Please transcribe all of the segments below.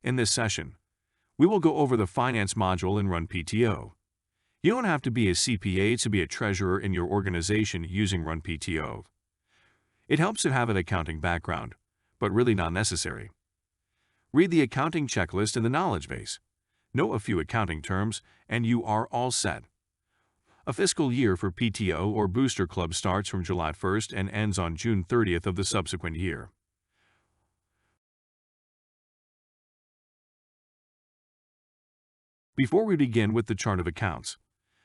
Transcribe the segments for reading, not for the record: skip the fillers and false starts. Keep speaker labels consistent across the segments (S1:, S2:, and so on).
S1: In this session, we will go over the Finance module in RunPTO. You don't have to be a CPA to be a treasurer in your organization using RunPTO. It helps to have an accounting background, but really not necessary. Read the accounting checklist in the knowledge base. Know a few accounting terms, and you are all set. A fiscal year for PTO or Booster Club starts from July 1st and ends on June 30th of the subsequent year. Before we begin with the chart of accounts,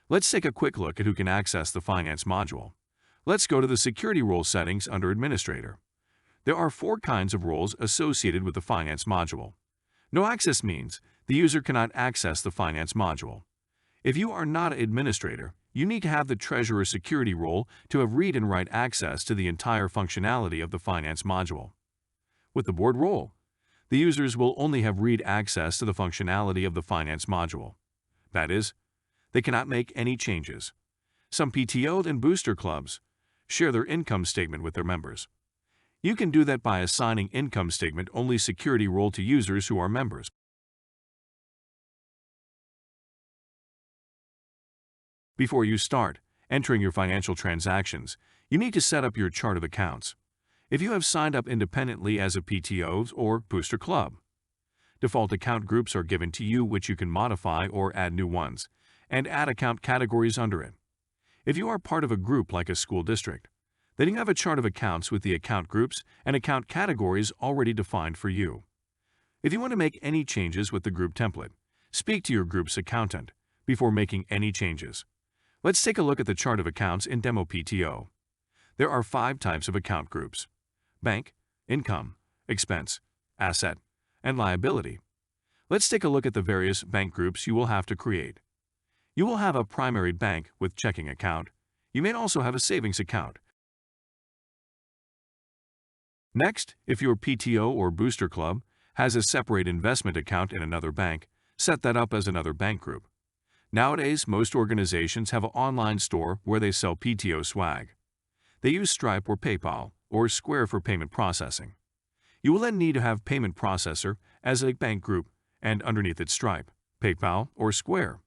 S1: let's take a quick look at who can access the Finance module. Let's go to the Security Role settings under Administrator. There are 4 kinds of roles associated with the Finance module. No access means the user cannot access the Finance module. If you are not an administrator, you need to have the Treasurer Security role to have read and write access to the entire functionality of the Finance module. With the Board role, the users will only have read access to the functionality of the Finance module. That is, they cannot make any changes. Some PTO and booster clubs share their income statement with their members. You can do that by assigning income statement only security role to users who are members. Before you start entering your financial transactions, you need to set up your chart of accounts. If you have signed up independently as a PTO or booster club, default account groups are given to you which you can modify or add new ones, and add account categories under it. If you are part of a group like a school district, then you have a chart of accounts with the account groups and account categories already defined for you. If you want to make any changes with the group template, speak to your group's accountant before making any changes. Let's take a look at the chart of accounts in Demo PTO. There are 5 types of account groups: bank, income, expense, asset, and liability. Let's take a look at the various bank groups you will have to create. You will have a primary bank with checking account. You may also have a savings account. Next, if your PTO or booster club has a separate investment account in another bank, set that up as another bank group. Nowadays, most organizations have an online store where they sell PTO swag. They use Stripe or PayPal or Square for payment processing. You will then need to have payment processor as a bank group and underneath it Stripe, PayPal, or Square.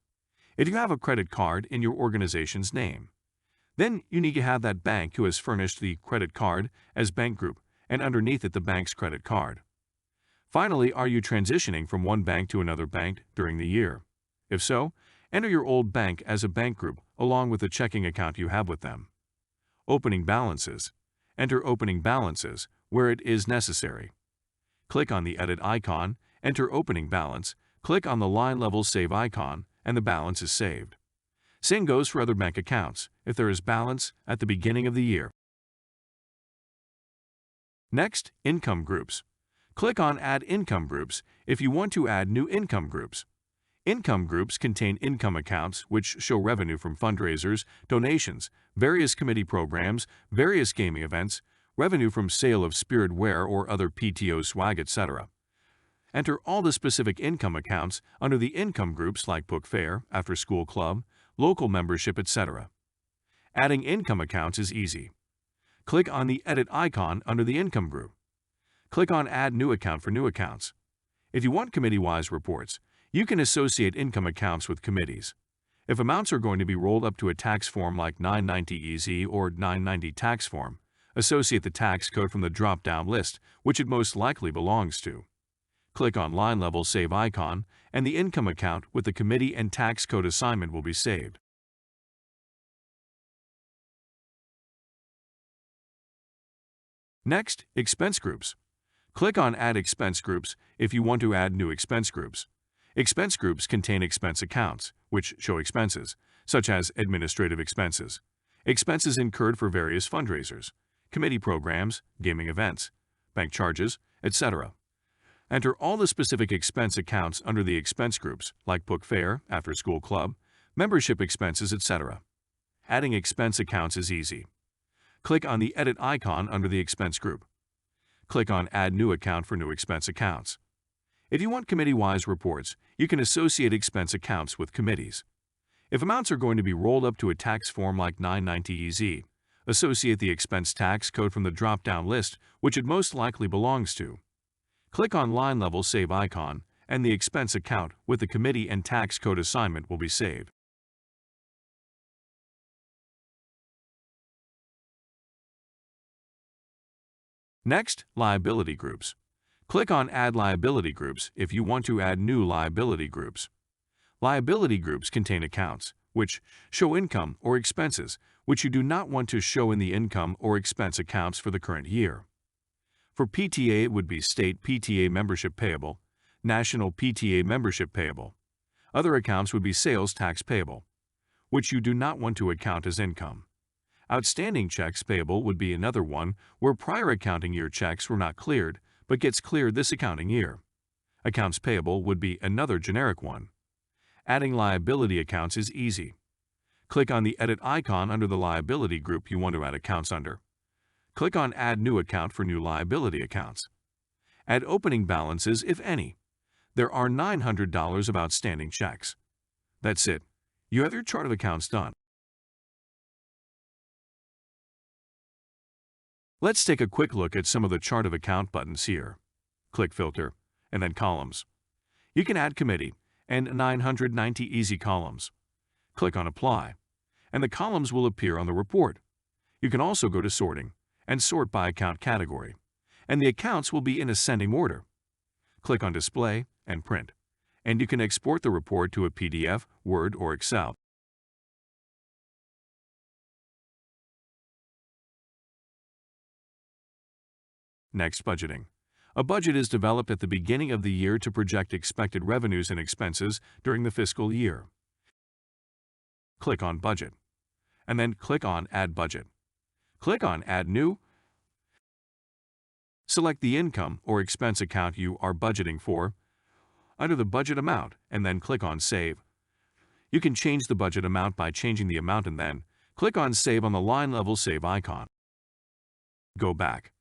S1: If you have a credit card in your organization's name, then you need to have that bank who has furnished the credit card as bank group and underneath it the bank's credit card. Finally, are you transitioning from one bank to another bank during the year? If so, enter your old bank as a bank group along with the checking account you have with them. Opening balances. Enter opening balances where it is necessary. Click on the Edit icon, enter opening balance, click on the line level Save icon, and the balance is saved. Same goes for other bank accounts if there is balance at the beginning of the year. Next, income groups. Click on Add Income Groups if you want to add new income groups. Income groups contain income accounts which show revenue from fundraisers, donations, various committee programs, various gaming events, revenue from sale of spiritware or other PTO swag, etc. Enter all the specific income accounts under the income groups like book fair, after-school club, local membership, etc. Adding income accounts is easy. Click on the Edit icon under the income group. Click on Add New Account for new accounts. If you want committee-wise reports, you can associate income accounts with committees. If amounts are going to be rolled up to a tax form like 990EZ or 990 tax form, associate the tax code from the drop-down list, which it most likely belongs to. Click on Line Level Save icon, and the income account with the committee and tax code assignment will be saved. Next, expense groups. Click on Add Expense Groups if you want to add new expense groups. Expense groups contain expense accounts, which show expenses, such as administrative expenses, expenses incurred for various fundraisers, committee programs, gaming events, bank charges, etc. Enter all the specific expense accounts under the expense groups, like book fair, after-school club, membership expenses, etc. Adding expense accounts is easy. Click on the Edit icon under the expense group. Click on Add New Account for new expense accounts. If you want committee-wise reports, you can associate expense accounts with committees. If amounts are going to be rolled up to a tax form like 990EZ, associate the expense tax code from the drop-down list, which it most likely belongs to. Click on Line Level Save icon, and the expense account with the committee and tax code assignment will be saved. Next, liability groups. Click on Add Liability Groups if you want to add new liability groups. Liability groups contain accounts which show income or expenses which you do not want to show in the income or expense accounts for the current year. For PTA, it would be State PTA Membership Payable, National PTA Membership Payable. Other accounts would be Sales Tax Payable, which you do not want to account as income. Outstanding checks payable would be another one where prior accounting year checks were not cleared but gets cleared this accounting year. Accounts payable would be another generic one. Adding liability accounts is easy. Click on the edit icon under the liability group you want to add accounts under. Click on Add New Account for new liability accounts. Add opening balances, if any. There are $900 of outstanding checks. That's it. You have your chart of accounts done. Let's take a quick look at some of the chart of account buttons here. Click Filter, and then Columns. You can add Committee and 990 easy columns. Click on Apply, and the columns will appear on the report. You can also go to Sorting and sort by account category, and the accounts will be in ascending order. Click on Display and Print, and you can export the report to a PDF, Word, or Excel. Next, budgeting. A budget is developed at the beginning of the year to project expected revenues and expenses during the fiscal year. Click on Budget, and then click on Add Budget. Click on Add New. Select the income or expense account you are budgeting for under the budget amount, and then click on Save. You can change the budget amount by changing the amount and then click on Save on the line level Save icon. Go back.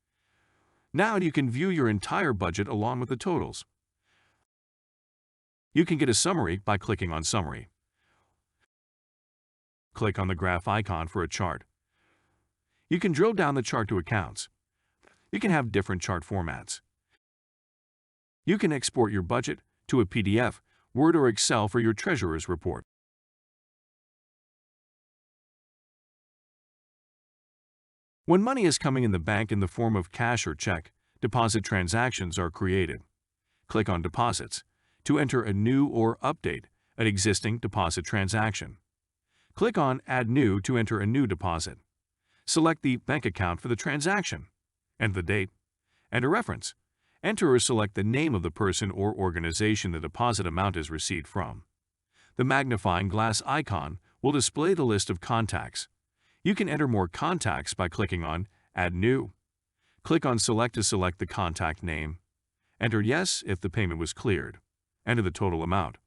S1: Now you can view your entire budget along with the totals. You can get a summary by clicking on Summary. Click on the graph icon for a chart. You can drill down the chart to accounts. You can have different chart formats. You can export your budget to a PDF, Word, or Excel for your treasurer's report. When money is coming in the bank in the form of cash or check, deposit transactions are created. Click on Deposits to enter a new or update an existing deposit transaction. Click on Add New to enter a new deposit. Select the bank account for the transaction, and the date, and a reference. Enter or select the name of the person or organization the deposit amount is received from. The magnifying glass icon will display the list of contacts. You can enter more contacts by clicking on Add New. Click on Select to select the contact name. Enter Yes if the payment was cleared. Enter the total amount.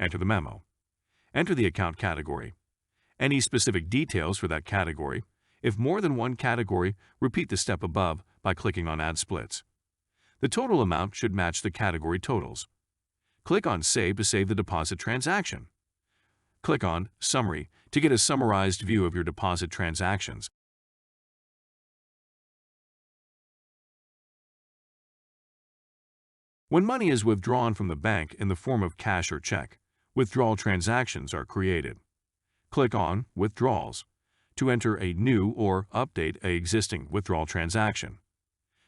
S1: Enter the memo. Enter the account category. Any specific details for that category. If more than one category, repeat the step above by clicking on Add Splits. The total amount should match the category totals. Click on Save to save the deposit transaction. Click on Summary to get a summarized view of your deposit transactions. When money is withdrawn from the bank in the form of cash or check, withdrawal transactions are created. Click on Withdrawals to enter a new or update an existing withdrawal transaction.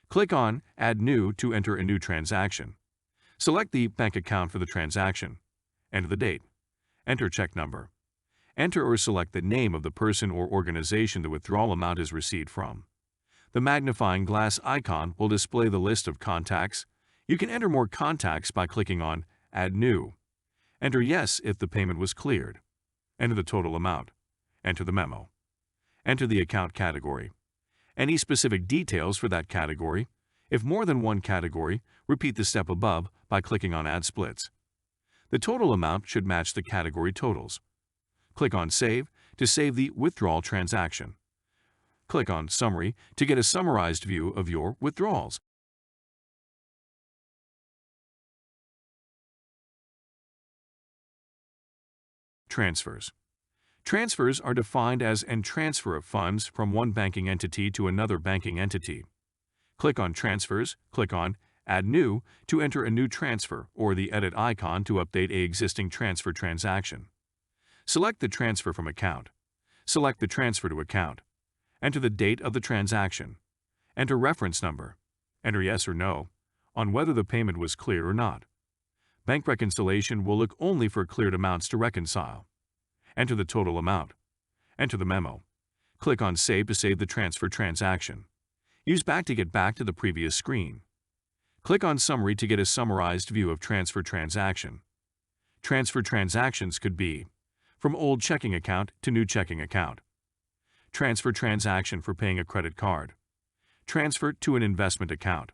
S1: Click on Add New to enter a new transaction. Select the bank account for the transaction. Enter the date. Enter check number. Enter or select the name of the person or organization the withdrawal amount is received from. The magnifying glass icon will display the list of contacts. You can enter more contacts by clicking on Add New. Enter Yes if the payment was cleared. Enter the total amount. Enter the memo. Enter the account category. Any specific details for that category. If more than one category, repeat the step above by clicking on Add Splits. The total amount should match the category totals. Click on Save to save the withdrawal transaction. Click on Summary to get a summarized view of your withdrawals. Transfers. Transfers are defined as an transfer of funds from one banking entity to another banking entity. Click on Transfers, click on Add New to enter a new transfer, or the edit icon to update an existing transfer transaction. Select the transfer from account. Select the transfer to account. Enter the date of the transaction. Enter reference number. Enter yes or no on whether the payment was cleared or not. Bank reconciliation will look only for cleared amounts to reconcile. Enter the total amount. Enter the memo. Click on Save to save the transfer transaction. Use Back to get back to the previous screen. Click on Summary to get a summarized view of transfer transaction. Transfer transactions could be from old checking account to new checking account. Transfer transaction for paying a credit card. Transfer to an investment account.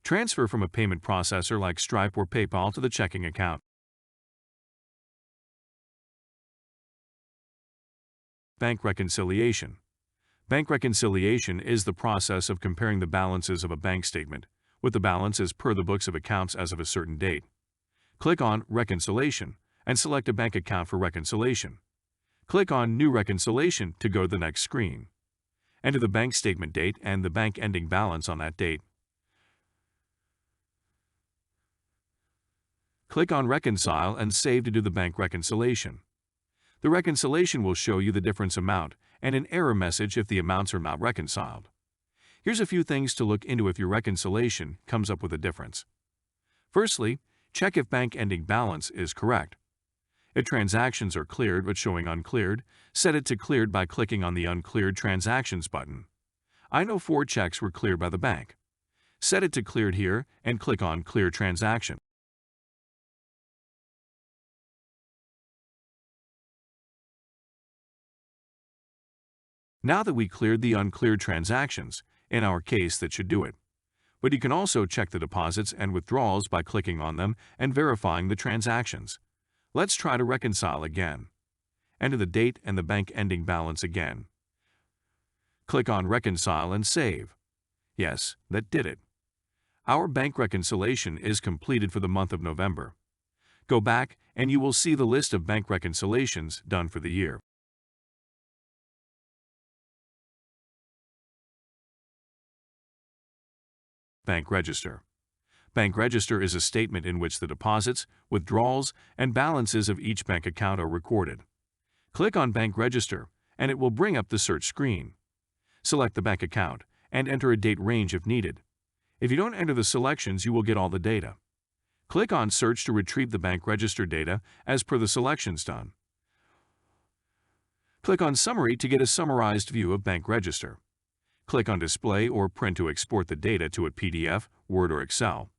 S1: Transfer from a payment processor like Stripe or PayPal to the checking account. Bank reconciliation. Bank reconciliation is the process of comparing the balances of a bank statement with the balances per the books of accounts as of a certain date. Click on Reconciliation and select a bank account for reconciliation. Click on New Reconciliation to go to the next screen. Enter the bank statement date and the bank ending balance on that date. Click on Reconcile and Save to do the bank reconciliation. The reconciliation will show you the difference amount and an error message if the amounts are not reconciled. Here's a few things to look into if your reconciliation comes up with a difference. Firstly, check if bank ending balance is correct. If transactions are cleared but showing uncleared, set it to cleared by clicking on the Uncleared Transactions button. I know 4 checks were cleared by the bank. Set it to cleared here and click on Clear Transaction. Now that we cleared the uncleared transactions, in our case that should do it. But you can also check the deposits and withdrawals by clicking on them and verifying the transactions. Let's try to reconcile again. Enter the date and the bank ending balance again. Click on Reconcile and Save. Yes, that did it. Our bank reconciliation is completed for the month of November. Go back and you will see the list of bank reconciliations done for the year. Bank Register. Bank Register is a statement in which the deposits, withdrawals, and balances of each bank account are recorded. Click on Bank Register, and it will bring up the search screen. Select the bank account, and enter a date range if needed. If you don't enter the selections, you will get all the data. Click on Search to retrieve the bank register data as per the selections done. Click on Summary to get a summarized view of Bank Register. Click on Display or Print to export the data to a PDF, Word, or Excel.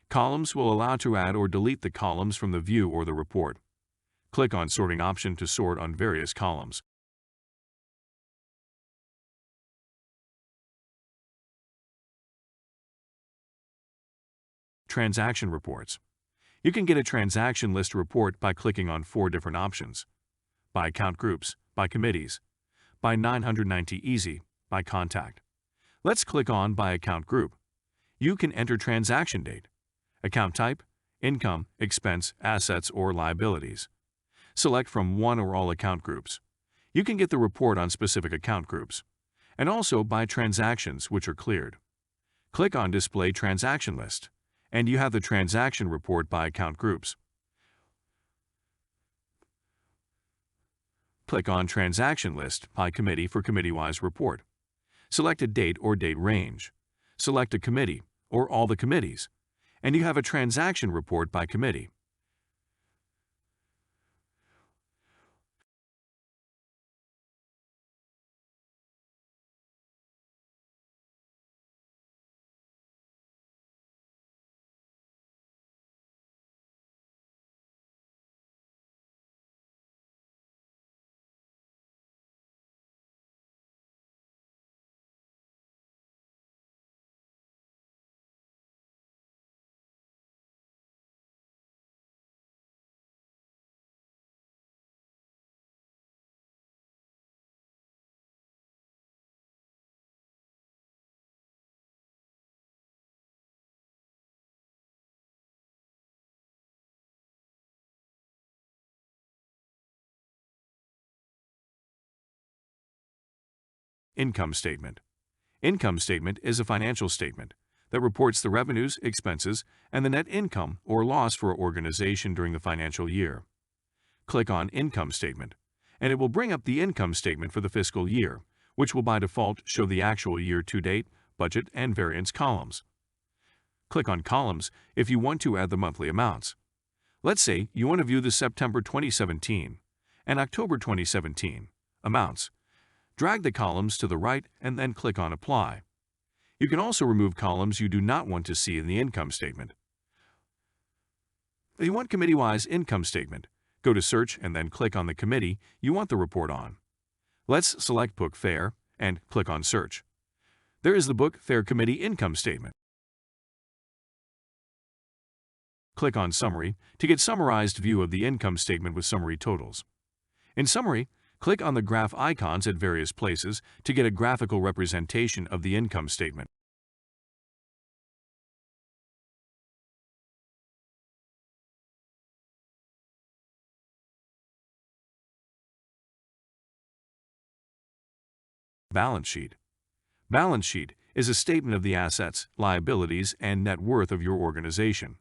S1: Columns will allow to add or delete the columns from the view or the report. Click on Sorting option to sort on various columns. Transaction reports. You can get a transaction list report by clicking on 4 different options: by account groups, by committees, by 990 Easy, by contact. Let's click on By Account Group. You can enter transaction date, account type, income, expense, assets, or liabilities. Select from one or all account groups. You can get the report on specific account groups, and also by transactions which are cleared. Click on Display Transaction List, and you have the transaction report by account groups. Click on Transaction List by committee for committee-wise report. Select a date or date range. Select a committee or all the committees, and you have a transaction report by committee. Income statement. Income statement is a financial statement that reports the revenues, expenses, and the net income or loss for an organization during the financial year. Click on Income Statement, and it will bring up the income statement for the fiscal year, which will by default show the actual year-to-date, budget, and variance columns. Click on Columns if you want to add the monthly amounts. Let's say you want to view the September 2017 and October 2017 amounts. Drag the columns to the right and then click on Apply. You can also remove columns you do not want to see in the income statement. If you want committee-wise income statement, go to Search and then click on the committee you want the report on. Let's select Book Fair and click on Search. There is the Book Fair Committee Income Statement. Click on Summary to get summarized view of the income statement with summary totals. In Summary, click on the graph icons at various places to get a graphical representation of the income statement. Balance Sheet. Balance sheet is a statement of the assets, liabilities, and net worth of your organization.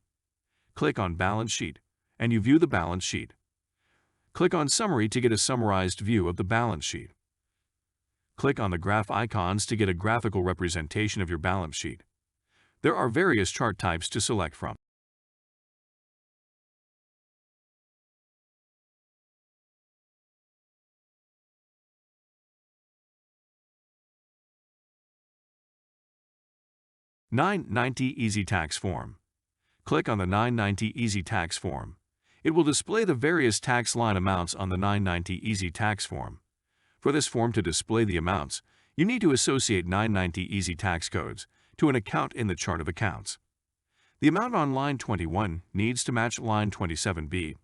S1: Click on Balance Sheet, and you view the balance sheet. Click on Summary to get a summarized view of the balance sheet. Click on the graph icons to get a graphical representation of your balance sheet. There are various chart types to select from. $990 Easy Tax Form. Click on the $990 Easy Tax Form. It will display the various tax line amounts on the $990 Easy Tax Form. For this form to display the amounts, you need to associate $990 Easy Tax Codes to an account in the chart of accounts. The amount on line 21 needs to match line 27B.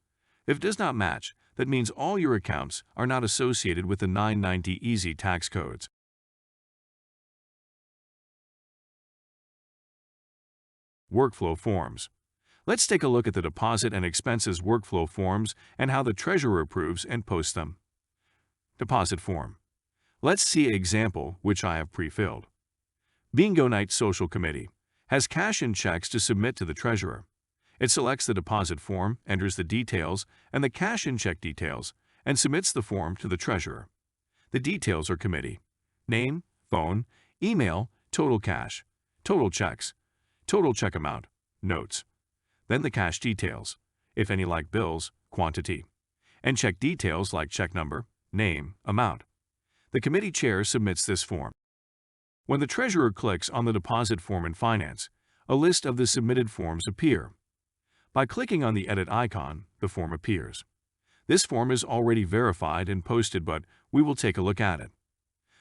S1: If it does not match, that means all your accounts are not associated with the $990 Easy Tax Codes. Workflow Forms. Let's take a look at the deposit and expenses workflow forms and how the treasurer approves and posts them. Deposit Form. Let's see an example which I have pre-filled. Bingo Night Social Committee has cash and checks to submit to the treasurer. It selects the deposit form, enters the details and the cash and check details, and submits the form to the treasurer. The details are committee: name, phone, email, total cash, total checks, total check amount, notes. Then the cash details, if any like bills, quantity, and check details like check number, name, amount. The committee chair submits this form. When the treasurer clicks on the deposit form in Finance, a list of the submitted forms appear. By clicking on the edit icon, the form appears. This form is already verified and posted, but we will take a look at it.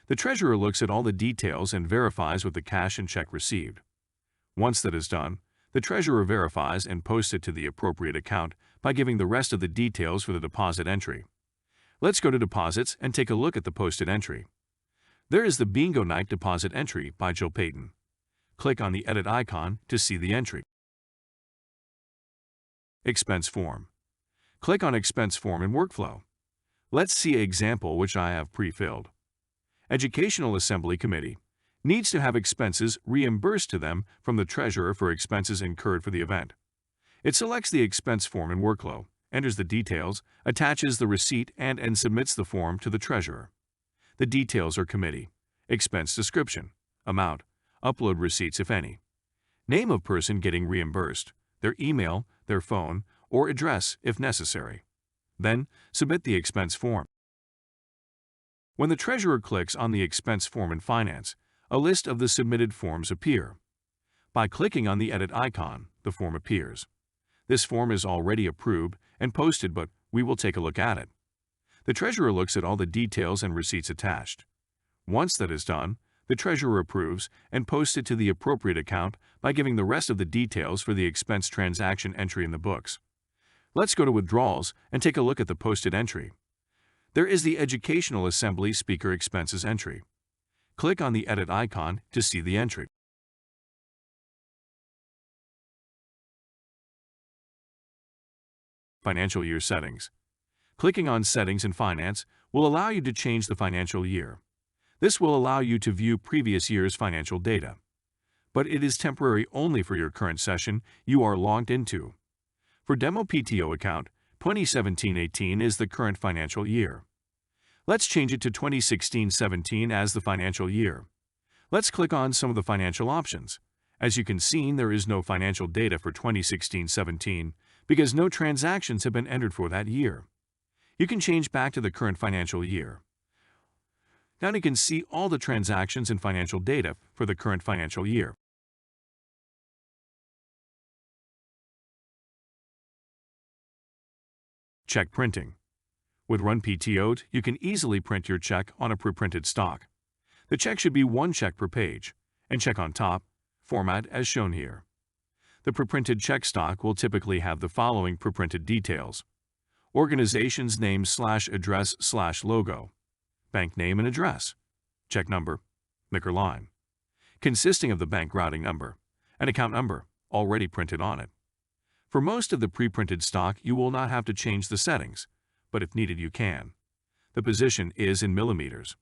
S1: The treasurer looks at all the details and verifies with the cash and check received. Once that is done, the treasurer verifies and posts it to the appropriate account by giving the rest of the details for the deposit entry. Let's go to Deposits and take a look at the posted entry. There is the Bingo Night Deposit Entry by Jill Payton. Click on the edit icon to see the entry. Expense Form. Click on Expense Form in Workflow. Let's see an example which I have pre-filled. Educational Assembly Committee needs to have expenses reimbursed to them from the treasurer for expenses incurred for the event. It selects the expense form in Workflow, enters the details, attaches the receipt, and submits the form to the treasurer. The details are committee: expense description, amount, upload receipts if any, name of person getting reimbursed, their email, their phone, or address if necessary. Then, submit the expense form. When the treasurer clicks on the expense form in Finance, a list of the submitted forms appear. By clicking on the edit icon, the form appears. This form is already approved and posted, but we will take a look at it. The treasurer looks at all the details and receipts attached. Once that is done, the treasurer approves and posts it to the appropriate account by giving the rest of the details for the expense transaction entry in the books. Let's go to Withdrawals and take a look at the posted entry. There is the Educational Assembly Speaker Expenses entry. Click on the edit icon to see the entry. Financial Year Settings. Clicking on Settings in Finance will allow you to change the financial year. This will allow you to view previous year's financial data. but it is temporary only for your current session you are logged into. For Demo PTO account, 2017-18 is the current financial year. Let's change it to 2016-17 as the financial year. Let's click on some of the financial options. As you can see, there is no financial data for 2016-17 because no transactions have been entered for that year. You can change back to the current financial year. Now you can see all the transactions and financial data for the current financial year. Check printing. With RunPTO, you can easily print your check on a pre-printed stock. The check should be one check per page, and check on top, format as shown here. The pre-printed check stock will typically have the following pre-printed details: organization's name / address / logo, bank name and address, check number, MICR line, consisting of the bank routing number, and account number already printed on it. For most of the pre-printed stock, you will not have to change the settings, but if needed you can. The position is in millimeters.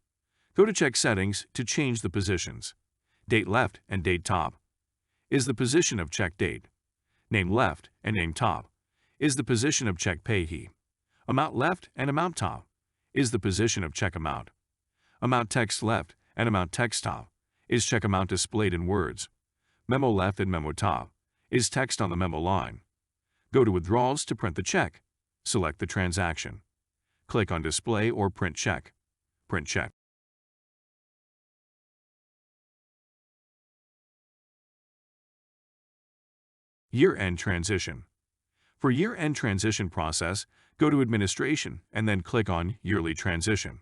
S1: Go to Check Settings to change the positions. Date left and date top is the position of check date. Name left and name top is the position of check payee. Amount left and amount top is the position of check amount. Amount text left and amount text top is check amount displayed in words. Memo left and memo top is text on the memo line. Go to Withdrawals to print the check. Select the transaction. Click on Display or Print Check. Print check. Year-end transition. For year-end transition process, go to Administration and then click on Yearly Transition.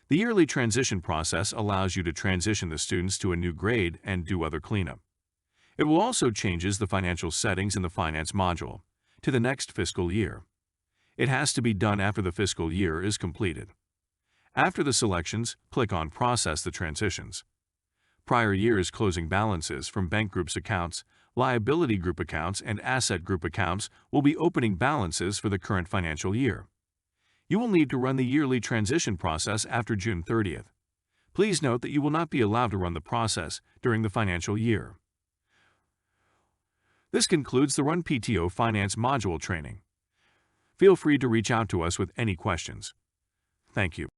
S1: The yearly transition process allows you to transition the students to a new grade and do other cleanup. It will also changes the financial settings in the Finance module to the next fiscal year. It has to be done after the fiscal year is completed. After the selections, click on Process the transitions. Prior year's closing balances from bank groups accounts, liability group accounts, and asset group accounts will be opening balances for the current financial year. You will need to run the yearly transition process after June 30th. Please note that you will not be allowed to run the process during the financial year. This concludes the RunPTO Finance module training. Feel free to reach out to us with any questions. Thank you.